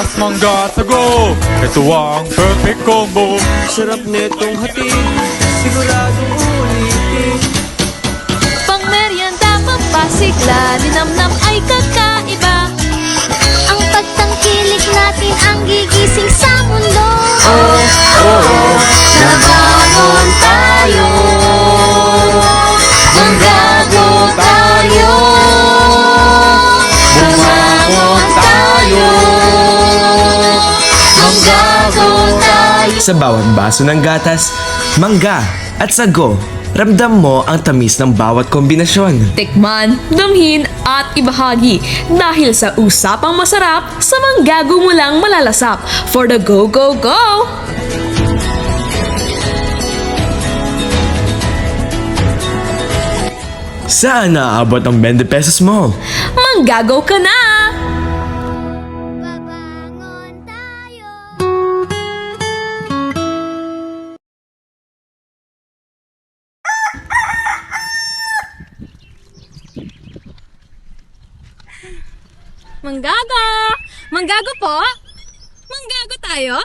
gatas, mangga, sago. Ito ang perfect combo. Sarap netong hatid, siguradong ulitin. Pang merienda, pampasigla, linamnam ay kakaiba. Ang pagtangkilik natin ang gigising sa mundo. Nabangon tayo, manggago tayo, bumangon tayo, manggago tayo. Sa bawat baso ng gatas, mangga at sago, ramdam mo ang tamis ng bawat kombinasyon. Tikman, damhin at ibahagi dahil sa usapang masarap, sa manggago mo lang malalasap. For the go, go, go! Saan naaabot ang 20 pesos mo? Manggago ka na! Babangon tayo. Manggago! Manggago po? Manggago tayo?